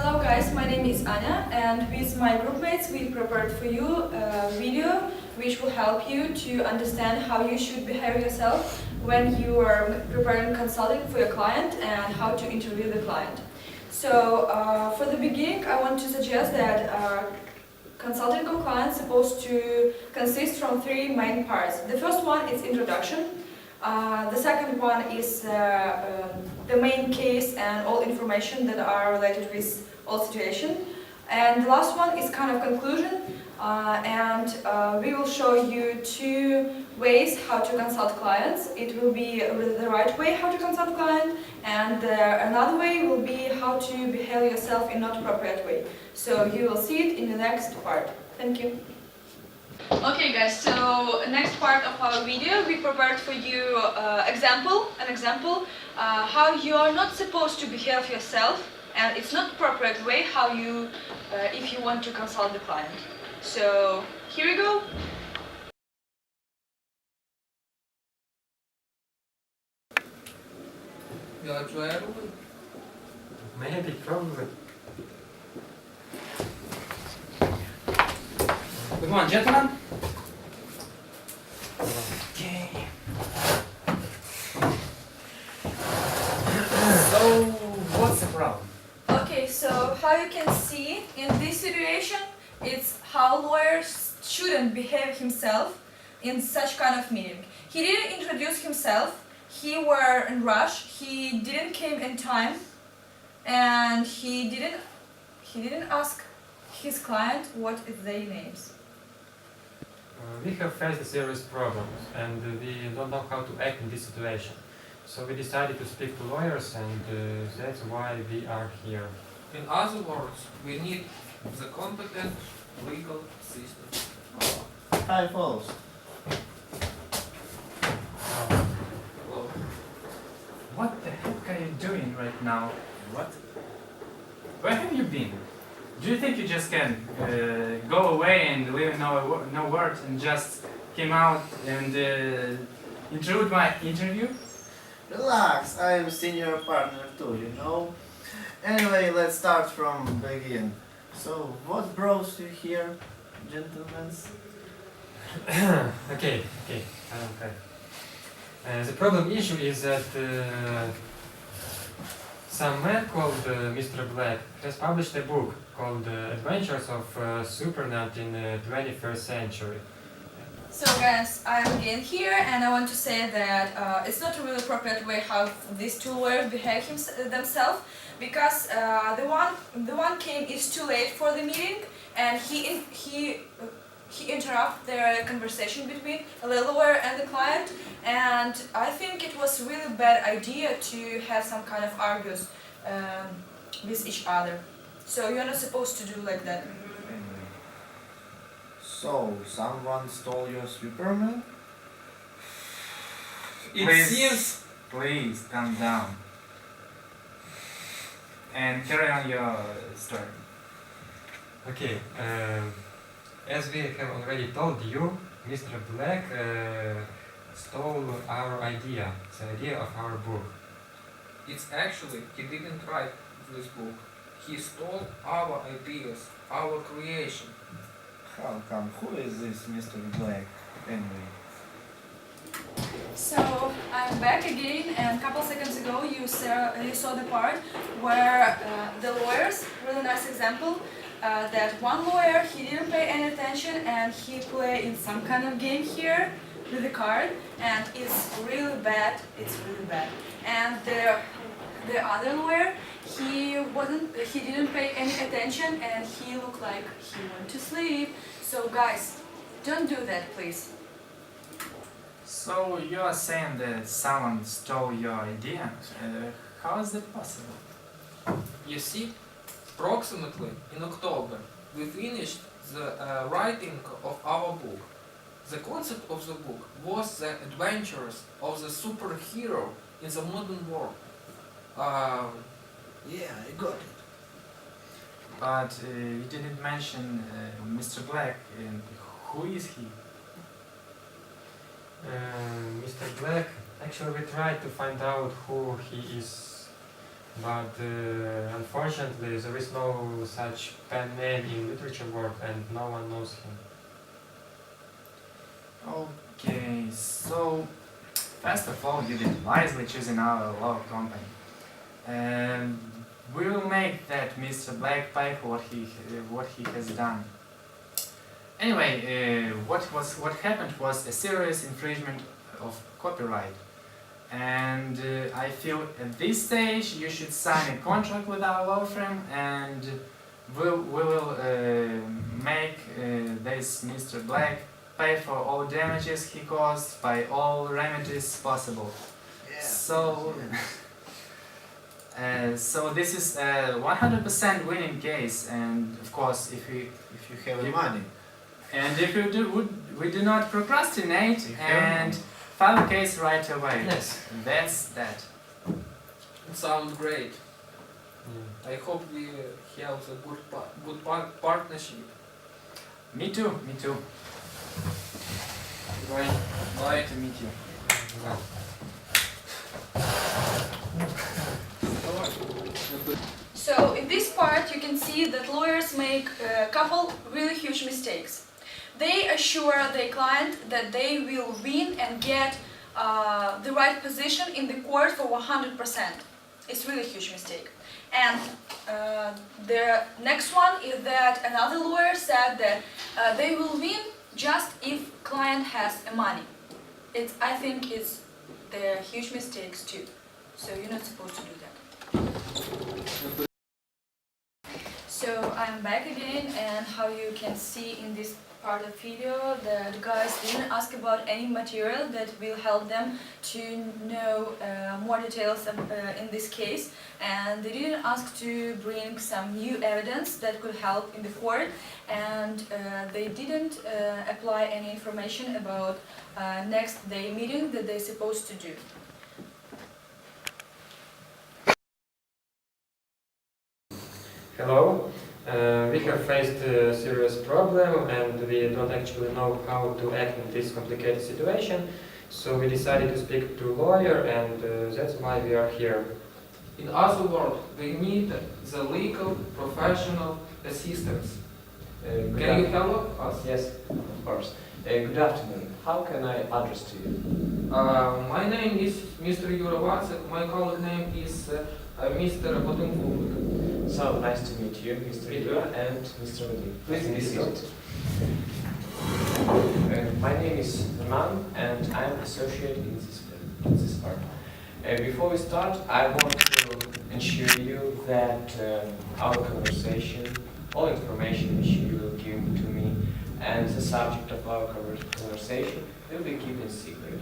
Hello guys, my name is Anya, and with my group mates we prepared for you a video which will help you to understand how you should behave yourself when you are preparing consulting for your client and how to interview the client. So for the beginning I want to suggest that consulting of clients is supposed to consist from three main parts. The first one is introduction. The second one is the main case and all information that are related with all situation. And the last one is kind of conclusion. We will show you two ways how to consult clients. It will be the right way how to consult client, and another way will be how to behave yourself in not appropriate way. So you will see it in the next part. Thank you. Okay guys, so next part of our video we prepared for you an example how you are not supposed to behave yourself, and it's not appropriate way how you if you want to consult the client. So here we go. Maybe, probably. Good morning, gentlemen. Okay. So, what's the problem? Okay, so how you can see in this situation, it's how lawyers shouldn't behave himself in such kind of meeting. He didn't introduce himself, he were in rush, he didn't came in time, and he didn't ask his client what is their names. We have faced serious problems and we don't know how to act in this situation. So we decided to speak to lawyers, and that's why we are here. In other words, we need the competent legal system. Hi, folks. Well, What the heck are you doing right now? What? Where have you been? Do you think you just can go away and leave no words and just came out and intrude my interview? Relax, I am senior partner too, you know. Anyway, let's start from begin. So, what brought you here, gentlemen? Okay. The problem issue is that some man called Mr. Black has published a book called Adventures of Supernet in the 21st Century. So guys, I'm again here, and I want to say that it's not a really appropriate way how these two lawyers behave themselves, because the one came is too late for the meeting, and he interrupt their conversation between the lawyer and the client, and I think it was really bad idea to have some kind of argues with each other. So you're not supposed to do like that. So, someone stole your Superman? it seems Please, calm down. And carry on your story. Okay, as we have already told you, Mr. Black stole our idea, the idea of our book. it's actually he didn't write this book. He stole our ideas, our creation. How come? Who is this Mr. Black, anyway? So I'm back again, and a couple seconds ago you saw the part where the lawyers, really nice example, that one lawyer, he didn't pay any attention and he played in some kind of game here with the card, and it's really bad, And the other lawyer, he didn't pay any attention and he looked like he went to sleep. So guys, don't do that, please. So you are saying that someone stole your idea? How is that possible? You see, approximately in October, we finished the writing of our book. The concept of the book was the adventures of the superhero in the modern world. Yeah, I got it. But you didn't mention Mr. Black, and who is he? Mr. Black, actually we tried to find out who he is, but unfortunately there is no such pen name in literature world and no one knows him. Okay, so first of all, you did wisely choosing our law company. We will make that Mr. Black pay for what he has done. Anyway, what happened was a serious infringement of copyright, and I feel at this stage you should sign a contract with our law firm, and we will make this Mr. Black pay for all damages he caused by all remedies possible. Yeah. So. Yes. So this is a 100% winning case, and of course, if you Have the money. and if you we do not procrastinate You have and money. file the case right away. Yes. That's that. It sounds great. Yeah. I hope we have a good partnership. Me too. Me too. Right. Bye. To meet you. Well. So in this part you can see that lawyers make a couple really huge mistakes. They assure their client that they will win and get the right position in the court for 100%. It's really a huge mistake. And the next one is that another lawyer said that they will win just if client has money. I think they're huge mistakes too. So you're not supposed to do that. So I'm back again, and how you can see in this part of video, the guys didn't ask about any material that will help them to know more details in this case, and they didn't ask to bring some new evidence that could help in the court, and they didn't apply any information about next day meeting that they're supposed to do. Hello. We have faced a serious problem and we don't actually know how to act in this complicated situation. So we decided to speak to a lawyer, and that's why we are here. In other words, we need the legal professional assistance. Can you help us? Yes, of course. Good afternoon. How can I address to you? My name is Mr. Yurovacek. My colleague name is Mr. Botenfulnik. So nice to meet you, Mr. Ilya and Mr. Vadim. Please be seated. My name is Roman and I am associate in this part. Before we start, I want to ensure you that our conversation, all information which you will give to me, and the subject of our conversation will be kept secret.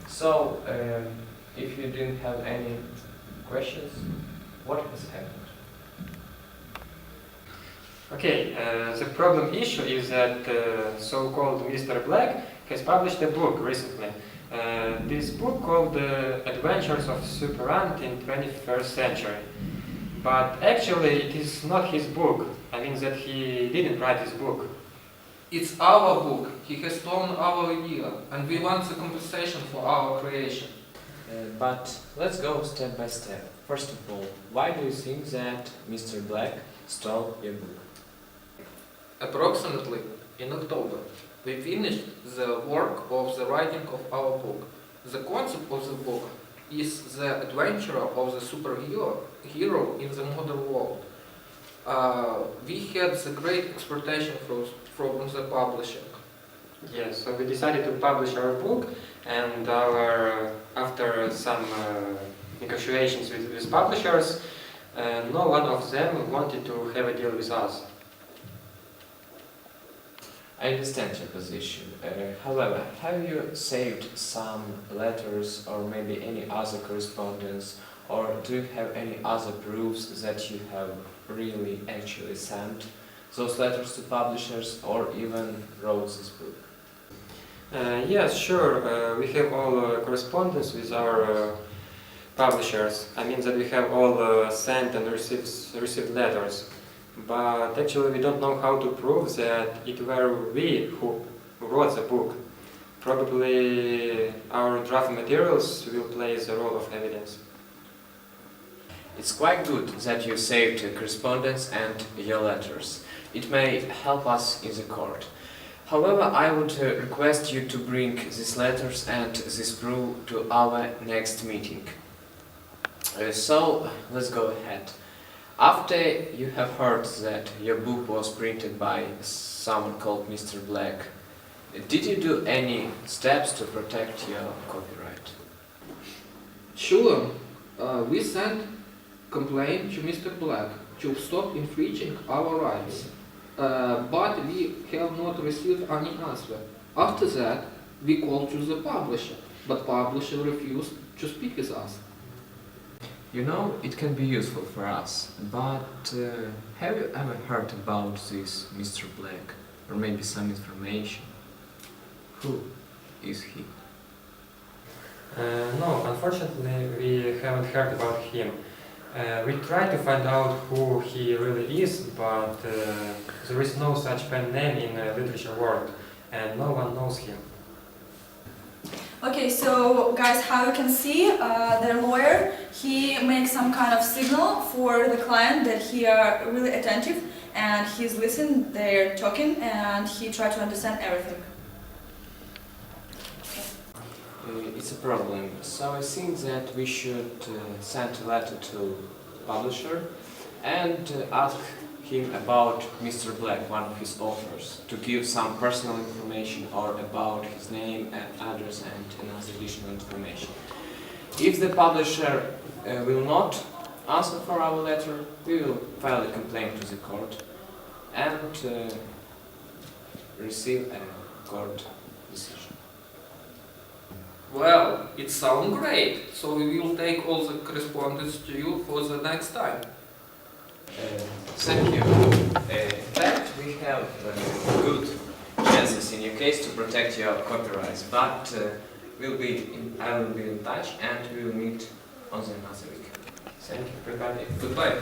So, if you didn't have any questions, what has happened? Okay, the problem issue is that so-called Mr. Black has published a book recently. This book called Adventures of Super Ant in 21st Century. But actually it is not his book. I mean that he didn't write this book. It's our book. He has stolen our idea, and we want the compensation for our creation. But let's go step by step. First of all, why do you think that Mr. Black stole your book? Approximately in October, we finished the work of the writing of our book. The concept of the book is the adventure of the superhero in the modern world. We had the great expectation from the publishing. Yes, so we decided to publish our book, and after some negotiations with publishers, no one of them wanted to have a deal with us. I understand your position. However, have you saved some letters or maybe any other correspondence, or do you have any other proofs that you have really actually sent those letters to publishers or even wrote this book? Yes, sure. We have all correspondence with our publishers. I mean that we have all sent and received letters. But actually we don't know how to prove that it were we who wrote the book. Probably our draft materials will play the role of evidence. It's quite good that you saved correspondence and your letters. It may help us in the court. However, I would request you to bring these letters and this proof to our next meeting. So, let's go ahead. After you have heard that your book was printed by someone called Mr. Black, did you do any steps to protect your copyright? Sure, we sent complaint to Mr. Black to stop infringing our rights, but we have not received any answer. After that, we called to the publisher, but publisher refused to speak with us. You know, it can be useful for us, but have you ever heard about this Mr. Black, or maybe some information? Who is he? No, unfortunately, we haven't heard about him. We tried to find out who he really is, but there is no such pen name in the literature world, and no one knows him. Okay, so guys, how you can see, the lawyer, he makes some kind of signal for the client that he are really attentive and he's listening, they're talking, and he try to understand everything. It's a problem, so I think that we should send a letter to publisher and ask him about Mr. Black, one of his authors, to give some personal information or about his name and address and another additional information. If the publisher will not answer for our letter, we will file a complaint to the court and receive a court decision. Well, it sounds great, so we will take all the correspondence to you for the next time. Thank you. In fact, we have good chances in your case to protect your copyrights, but I will be in touch and we will meet on the another week. Thank you, everybody. Goodbye.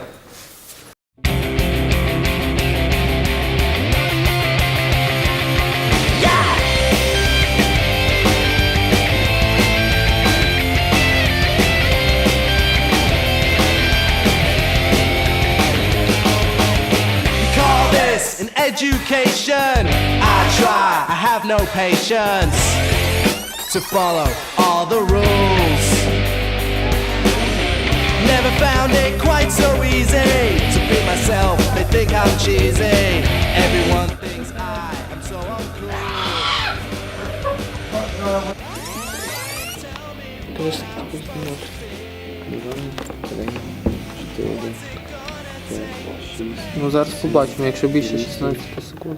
An education. I try, I have no patience to follow all the rules. Never found it quite so easy to be myself, they think I'm cheesy. Everyone thinks I am so uncool. Ну зараз побачимо, якщо більше 16 секунд.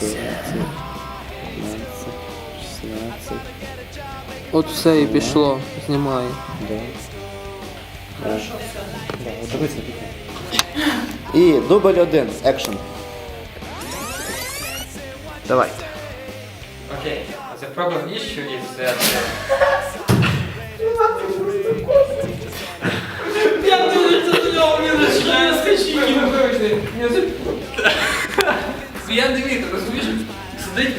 16. От все і пішло, знімаю. І дубль 1, екшн. Давайте. Okay, the problem issue is that Я дивлюся до нього, мені починає скачити, вибачте. Я дивіться, розумієш? Сидить.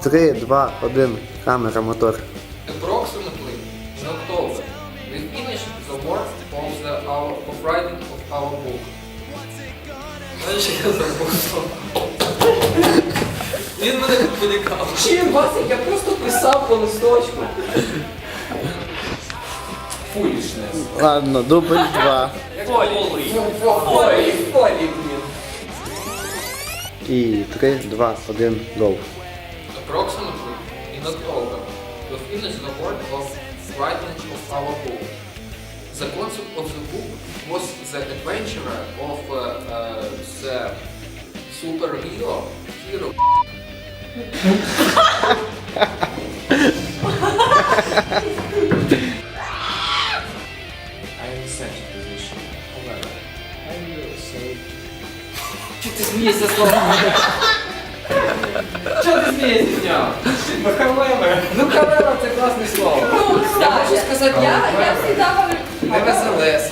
3, 2, 1, камера, мотор. Approximately in October, we finished the work of writing of our book. Знаєш, я забув. Він мене відволікав. Чим, Васик? Я просто писав по листочку. Foolishness. Ладно, дубль 2. Фолі, блін. І 3, 2, 1, go. Approximately in October, we finished the work of writing of our book. The concept of the book was the adventure of the superhero hero. I understand your position. However, have you saved... Чого ти смієшся словом? Чого ти смієшся з нього? Ну, however, це класне слово. Ну, кстати, сказати я всегда говорю... Nevertheless,